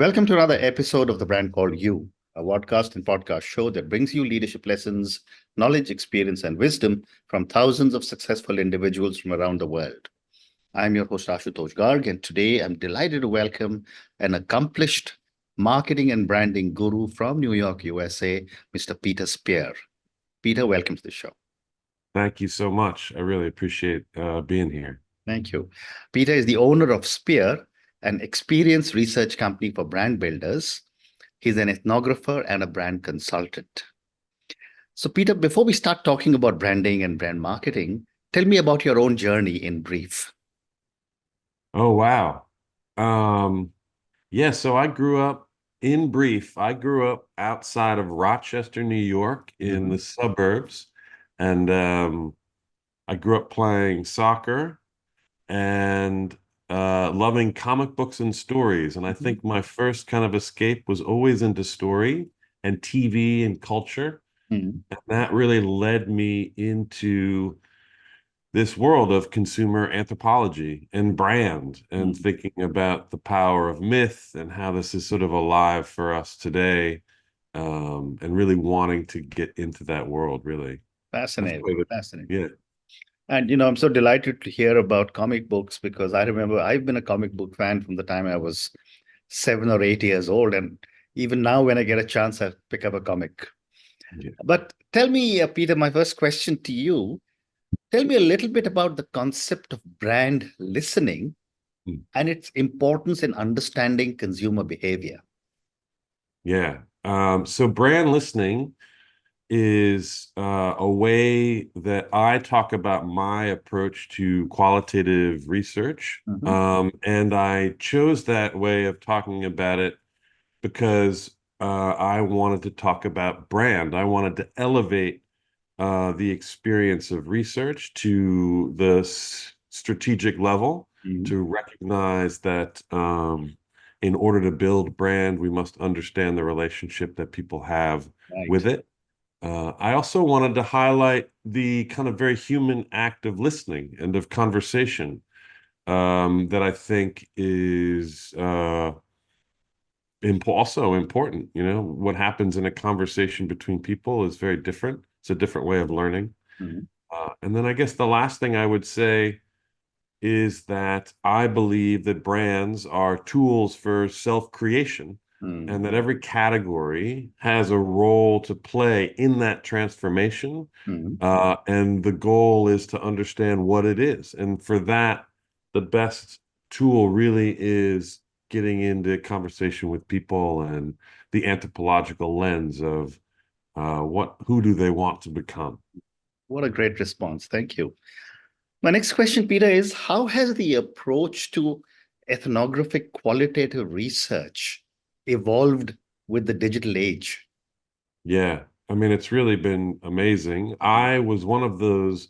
Welcome to another episode of The Brand Called You, a podcast and podcast show that brings you leadership lessons, knowledge, experience, and wisdom from thousands of successful individuals from around the world. I'm your host, Ashutosh Garg, and today I'm delighted to welcome an accomplished marketing and branding guru from New York, USA, Mr. Peter Spear. Peter, welcome to the show. Thank you so much. I really appreciate being here. Thank you. Peter is the owner of Spear, an experience research company for brand builders. He's an ethnographer and a brand consultant. So, Peter, before we start talking about branding and brand marketing, tell me about your own journey in brief. Oh, wow. Um, yeah, so I grew up outside of Rochester, New York, in Mhm. the suburbs, and I grew up playing soccer and loving comic books and stories. And I Mhm. think my first kind of escape was always into story and TV and culture. Mhm. And that really led me into this world of consumer anthropology and brand and Mhm. thinking about the power of myth and how this is sort of alive for us today, and really wanting to get into that world, really. That's Fascinating, probably fascinating. yeah. And, I'm so delighted to hear about comic books because I remember I've been a comic book fan from the time I was 7 or 8 years old. And even now, when I get a chance, I pick up a comic. Yeah. But tell me, Peter, my first question to you, tell me a little bit about the concept of brand listening Mm. and its importance in understanding consumer behavior. Yeah. So brand listening is a way that I talk about my approach to qualitative research. Mhm. And I chose that way of talking about it because I wanted to talk about brand. I wanted to elevate the experience of research to the strategic level, Mhm. to recognize that in order to build brand, we must understand the relationship that people have Right. with it. I also wanted to highlight the kind of very human act of listening and of conversation that I think is also important. You know, what happens in a conversation between people is very different. It's a different way of learning. Mhm. And then I guess the last thing I would say is that I believe that brands are tools for self-creation Mhm. and that every category has a role to play in that transformation. Mhm. And the goal is to understand what it is. And for that, the best tool really is getting into conversation with people and the anthropological lens of who do they want to become. What a great response. Thank you. My next question, Peter, is how has the approach to ethnographic qualitative research evolved with the digital age? Yeah, I mean, it's really been amazing. I was one of those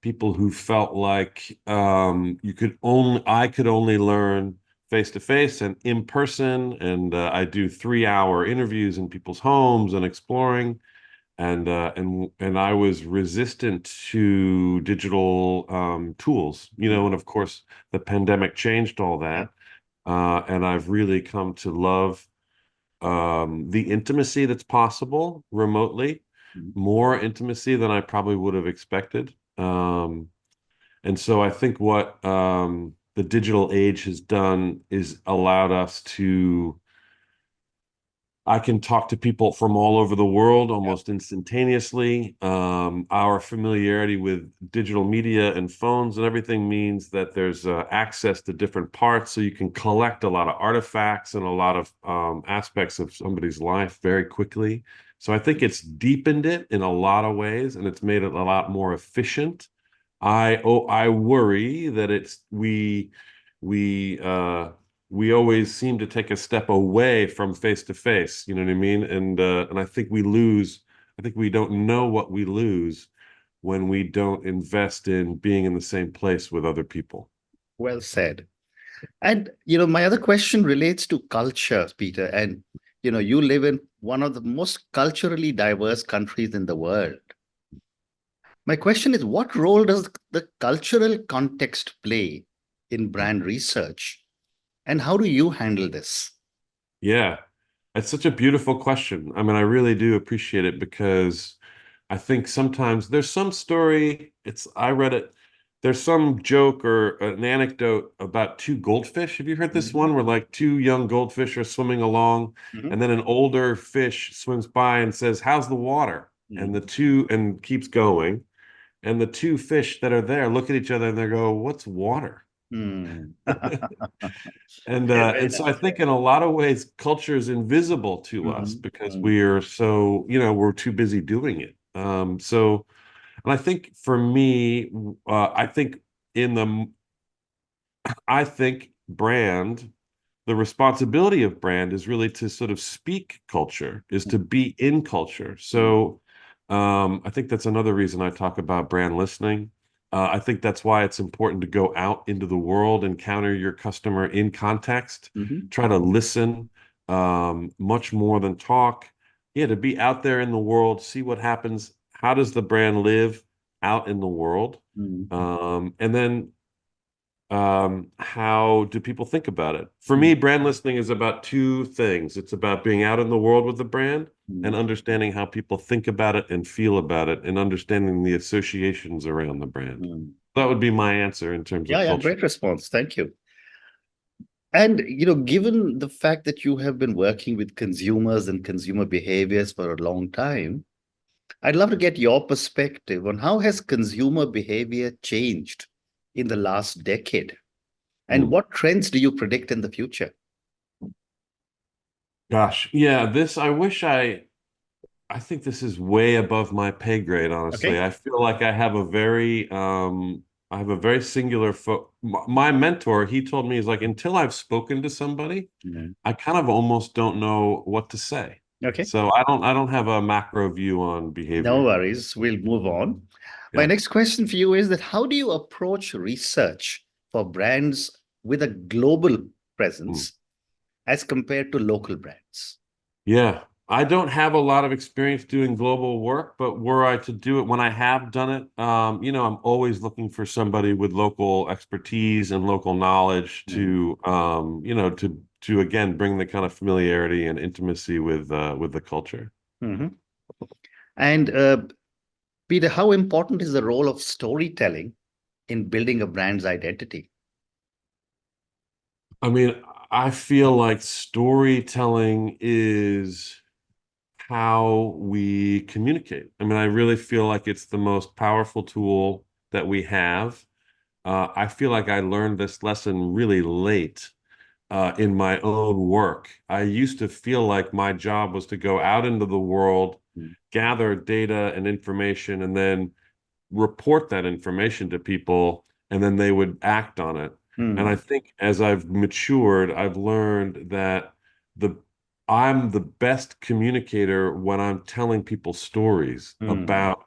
people who felt like I could only learn face to face and in person, and I do 3 hour interviews in people's homes and exploring, and I was resistant to digital tools, and of course the pandemic changed all Yeah. that, and I've really come to love the intimacy that's possible remotely, Mhm. more intimacy than I probably would have expected. And so I think what the digital age has done is allowed us to, I can talk to people from all over the world Yeah. almost instantaneously. Our familiarity with digital media and phones and everything means that there's access to different parts, so you can collect a lot of artifacts and a lot of aspects of somebody's life very quickly. So I think it's deepened it in a lot of ways, and it's made it a lot more efficient. I worry that we we always seem to take a step away from face to face, you know what I mean? And I think I think we don't know what we lose when we don't invest in being in the same place with other people. Well said. And, my other question relates to culture, Peter. And, you live in one of the most culturally diverse countries in the world. My question is, what role does the cultural context play in brand research? And how do you handle this? Yeah. It's such a beautiful question. I mean, I really do appreciate it because I think sometimes there's some story, I read it, there's some joke or an anecdote about two goldfish. Have you heard this Mhm. one where like two young goldfish are swimming along Mhm. and then an older fish swims by and says, "How's the water?" And the Mhm. two and keeps going. And the two fish that are there look at each other and they go, "What's water?" Hmm. Very And so I nice. think in a lot of ways, culture is invisible to us Mhm. because Mhm. we are so, we're too busy doing it. And I think for me, I think in the, I think the responsibility of brand is really to sort of speak culture, is to be in culture. Mhm. So I think that's another reason I talk about brand listening. I think that's why it's important to go out into the world, encounter your customer in context, Mhm. try to listen much more than talk. Yeah, to be out there in the world, see what happens. How does the brand live out in the world? Mhm. And then how do people think about it? For Mhm. me, brand listening is about two things. It's about being out in the world with the brand and Mhm. understanding how people think about it and feel about it and understanding the associations around the brand. Mhm. That would be my answer in terms of Yeah, yeah, culture. great response. Thank you. And given the fact that you have been working with consumers and consumer behaviors for a long time, I'd love to get your perspective on how has consumer behavior changed in the last decade, and Hmm. what trends do you predict in the future? Gosh, yeah, I think this is way above my pay grade, honestly. Okay. I feel like I have a very singular my mentor, he told me, he's like, until I've spoken to somebody, Mhm. I kind of almost don't know what to say. Okay. So I don't have a macro view on No behavior. worries. We'll move on. My Yeah. next question for you is that how do you approach research for brands with a global Mm. presence as compared to local brands? Yeah. I don't have a lot of experience doing global work, but were I to do it when I have done it, I'm always looking for somebody with local expertise and local knowledge Mhm. to again bring the kind of familiarity and intimacy with the culture. Mhm. And Peter, how important is the role of storytelling in building a brand's identity? I mean, I feel like storytelling is how we communicate. I mean, I really feel like it's the most powerful tool that we have. I feel like I learned this lesson really late in my own work. I used to feel like my job was to go out into the world, gather data and information, and then report that information to people, and then they would act on it. And I Mm. think as I've matured, I've learned that the I'm the best communicator when I'm telling people stories Mm. about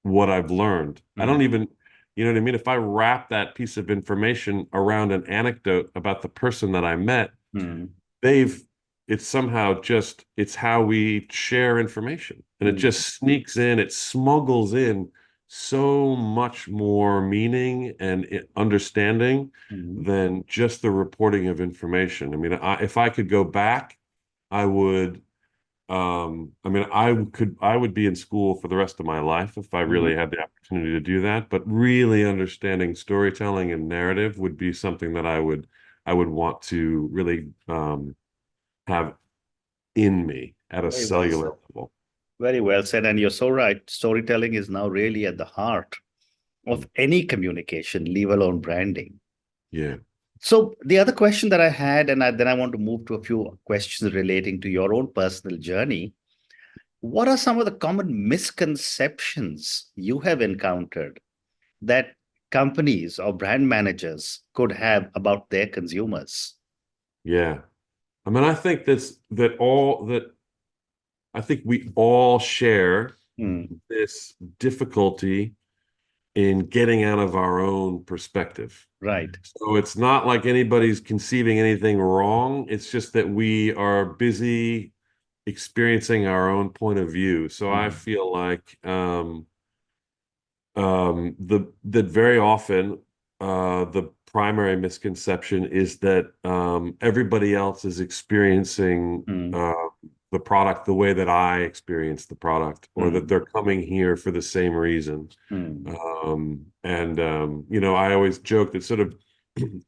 what I've learned. I Mm. don't even, you know what I mean? If I wrap that piece of information around an anecdote about the person that I met, Mm. they've it's somehow just it's how we share information, and it Mm. just sneaks in, it smuggles in so much more meaning and understanding Mm. than just the reporting of information. I mean, if I could go back, I would I mean, I would be in school for the rest of my life if I Mhm. really had the opportunity to do that, but really understanding storytelling and narrative would be something that I would want to really have in me at a Very well cellular said. level. Very well said. And you're so right. Storytelling is now really at the heart Mm. of any communication, leave alone branding. Yeah. So the other question that I had, and then I want to move to a few questions relating to your own personal journey. What are some of the common misconceptions you have encountered that companies or brand managers could have about their consumers? Yeah. I mean, I think we all share Hmm. this difficulty in getting out of our own perspective. Right. So it's not like anybody's conceiving anything wrong. It's just that we are busy experiencing our own point of view. So I Hmm. feel like that very often the primary misconception is that everybody else is experiencing Mm, the product the way that I experience the product, or that mm, they're coming here for the same reason. mm, I always joke that sort of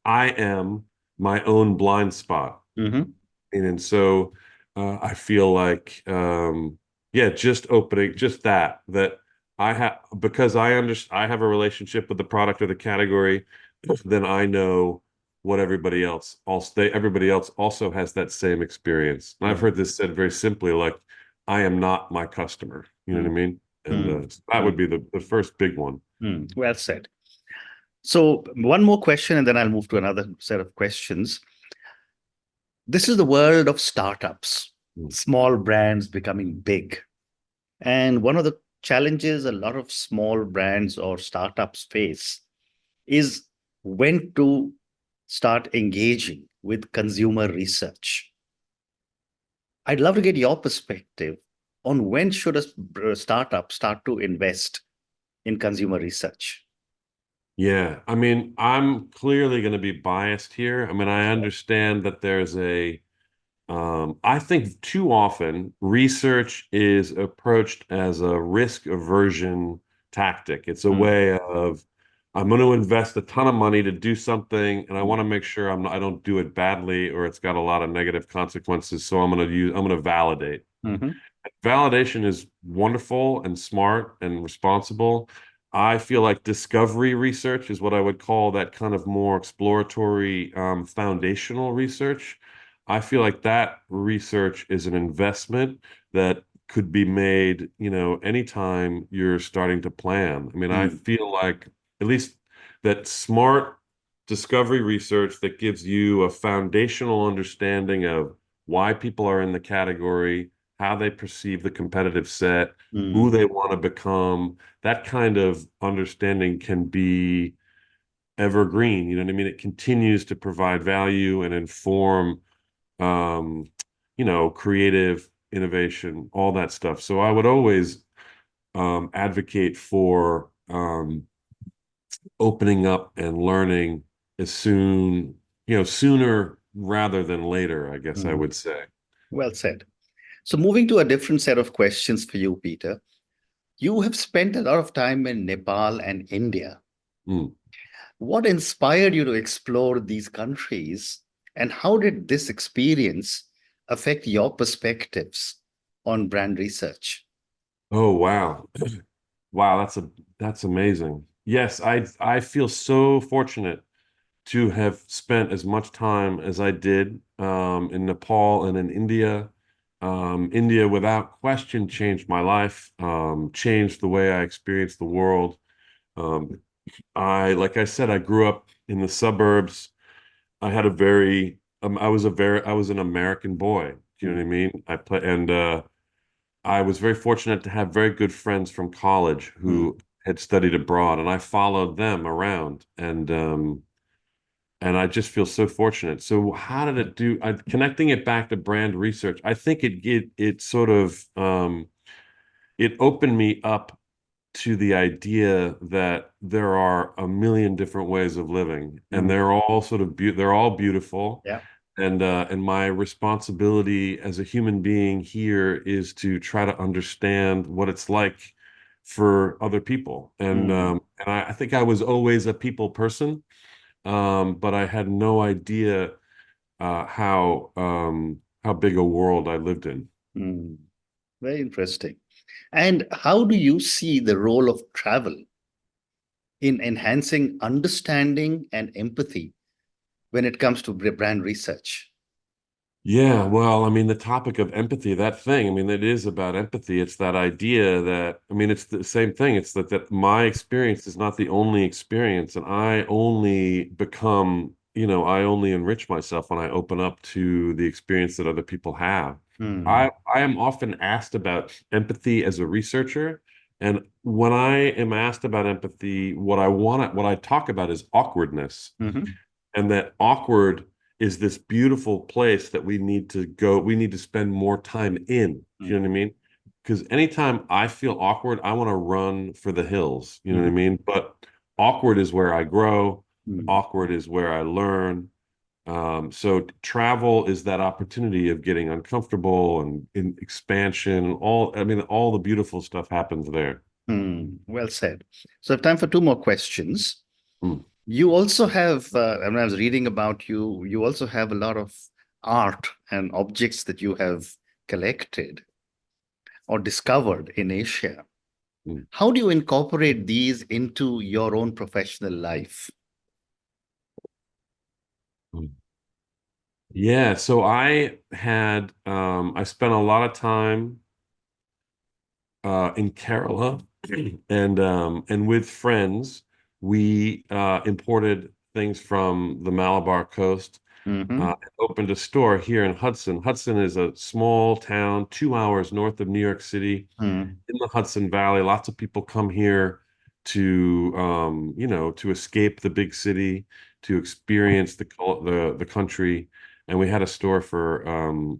I am my own blind spot. mhm, And so I feel like, yeah, just opening, just that I have, because I have a relationship with the product or the category, then I know what everybody else also has that same experience. And I've mm, heard this said very simply, like, I am not my customer. You know what I mm, mean? And mm, so that would mm, be the first big one. Well said. So, one more question, and then I'll move to another set of questions. This is the world of startups, Mm. small brands becoming big. And one of the challenges a lot of small brands or startups face is when to start engaging with consumer research. I'd love to get your perspective on when should a startup start to invest in consumer research. Yeah, I mean, I'm clearly going to be biased here. I mean, I understand that there's I think too often research is approached as a risk aversion tactic. It's a Mm, way of, I'm going to invest a ton of money to do something, and I mm, want to make sure I don't do it badly or it's got a lot of negative consequences. So I'm going to validate. mhm, Validation is wonderful and smart and responsible. I feel like discovery research is what I would call that kind of more exploratory, foundational research. I feel like that research is an investment that could be made, anytime you're starting to plan. I mean, I mm, feel like at least that smart discovery research that gives you a foundational understanding of why people are in the category, how they perceive the competitive set, who mm, they want to become. That kind of understanding can be evergreen. You know what I mean? It continues to provide value and inform, um, creative innovation, all that stuff. So I would always advocate for opening up and learning sooner rather than later, I guess I mm. would say. Well said. So, moving to a different set of questions for you, Peter. You have spent a lot of time in Nepal and India. Mm. What inspired you to explore these countries, and how did this experience affect your perspectives on brand research? Oh, wow. Wow, that's amazing. Yes, I feel so fortunate to have spent as much time as I did in Nepal and in India. India, without question, changed my life, changed the way I experienced the world. Um, like I said, I grew up in the suburbs. I had a very, I was an American boy. Do you know what I mean? I was very fortunate to have very good friends from college Mm, who had studied abroad, and I followed them around, and I just feel so fortunate. So how did it do? Connecting it back to brand research, I think it sort of it opened me up to the idea that there are a million different ways of living, and mm, they're all beautiful. yeah. And my responsibility as a human being here is to try to understand what it's like for other people. Mm, I think I was always a people person, but I had no idea how big a world I lived in. mm. Very interesting. And how do you see the role of travel in enhancing understanding and empathy when it comes to brand research? Yeah, well, I mean, the topic of empathy, that thing, I mean, it is about empathy. It's that idea that, I mean, it's the same thing. It's that my experience is not the only experience, and I only enrich myself when I open up to the experience that other people have. Mm, I am often asked about empathy as a researcher, and when I am asked about empathy, what I talk about is awkwardness, mhm, and that awkward is this beautiful place that we need to spend more time in. Do you know what I mhm, mean? Because anytime I feel awkward, I want to run for the hills. You know what I mhm, mean? But awkward is where I grow. Mm. Awkward is where I learn. So travel is that opportunity of getting uncomfortable and in expansion and all the beautiful stuff happens there. Well said. So I have time for two more questions. Mm. You also have, when I was reading about you, you also have a lot of art and objects that you have collected or discovered in Asia. Mm. How do you incorporate these into your own professional life? Mm. Yeah, so I spent a lot of time in Kerala and with friends we imported things from the Malabar coast. Mm-hmm. Opened a store here in Hudson. Hudson is a small town 2 hours north of New York City Mm. in the Hudson Valley. Lots of people come here to escape the big city, to experience the country. And we had a store for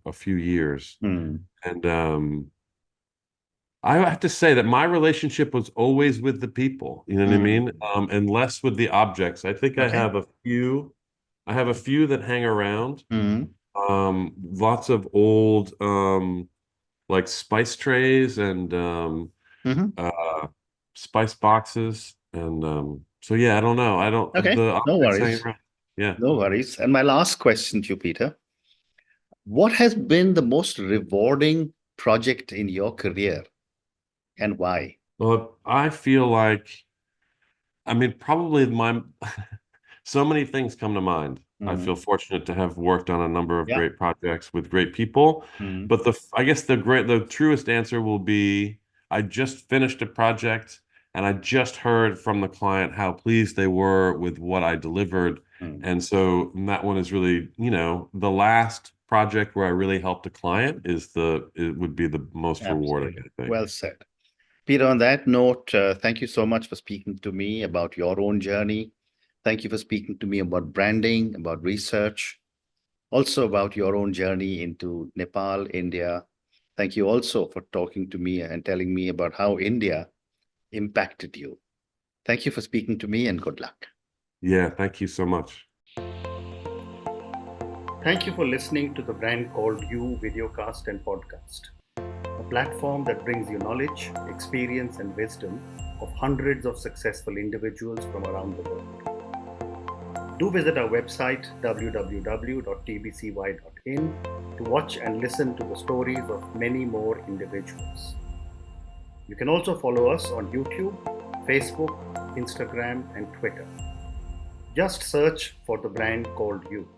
a few years. Mm. And I have to say that my relationship was always with the people, you know what I Mm. mean? And less with the objects. I think Okay. I have a few that hang around. Mm. Lots of old like spice trays and Mm-hmm. uh spice boxes. And so yeah, I don't know. I don't Okay. the No objects hang worries. around. Yeah. No worries. And my last question to you, Peter, what has been the most rewarding project in your career and why? Well, I feel like probably my so many things come to mind. I Mm. feel fortunate to have worked on a number of Yeah. great projects with great people. Mm. But I guess the truest answer will be I just finished a project and I just heard from the client how pleased they were with what I delivered. Mm. And so that one is really, the last project where I really helped a client it would be the most rewarding, Absolutely. I think. Well said. Peter, on that note, thank you so much for speaking to me about your own journey. Thank you for speaking to me about branding, about research, also about your own journey into Nepal, India. Thank you also for talking to me and telling me about how India impacted you. Thank you for speaking to me and good luck. Yeah, thank you so much. Thank you for listening to the Brand Called You videocast and podcast, a platform that brings you knowledge, experience, and wisdom of hundreds of successful individuals from around the world. Do visit our website www.tbcy.in to watch and listen to the stories of many more individuals. You can also follow us on YouTube, Facebook, Instagram, and Twitter. Just search for the brand called You.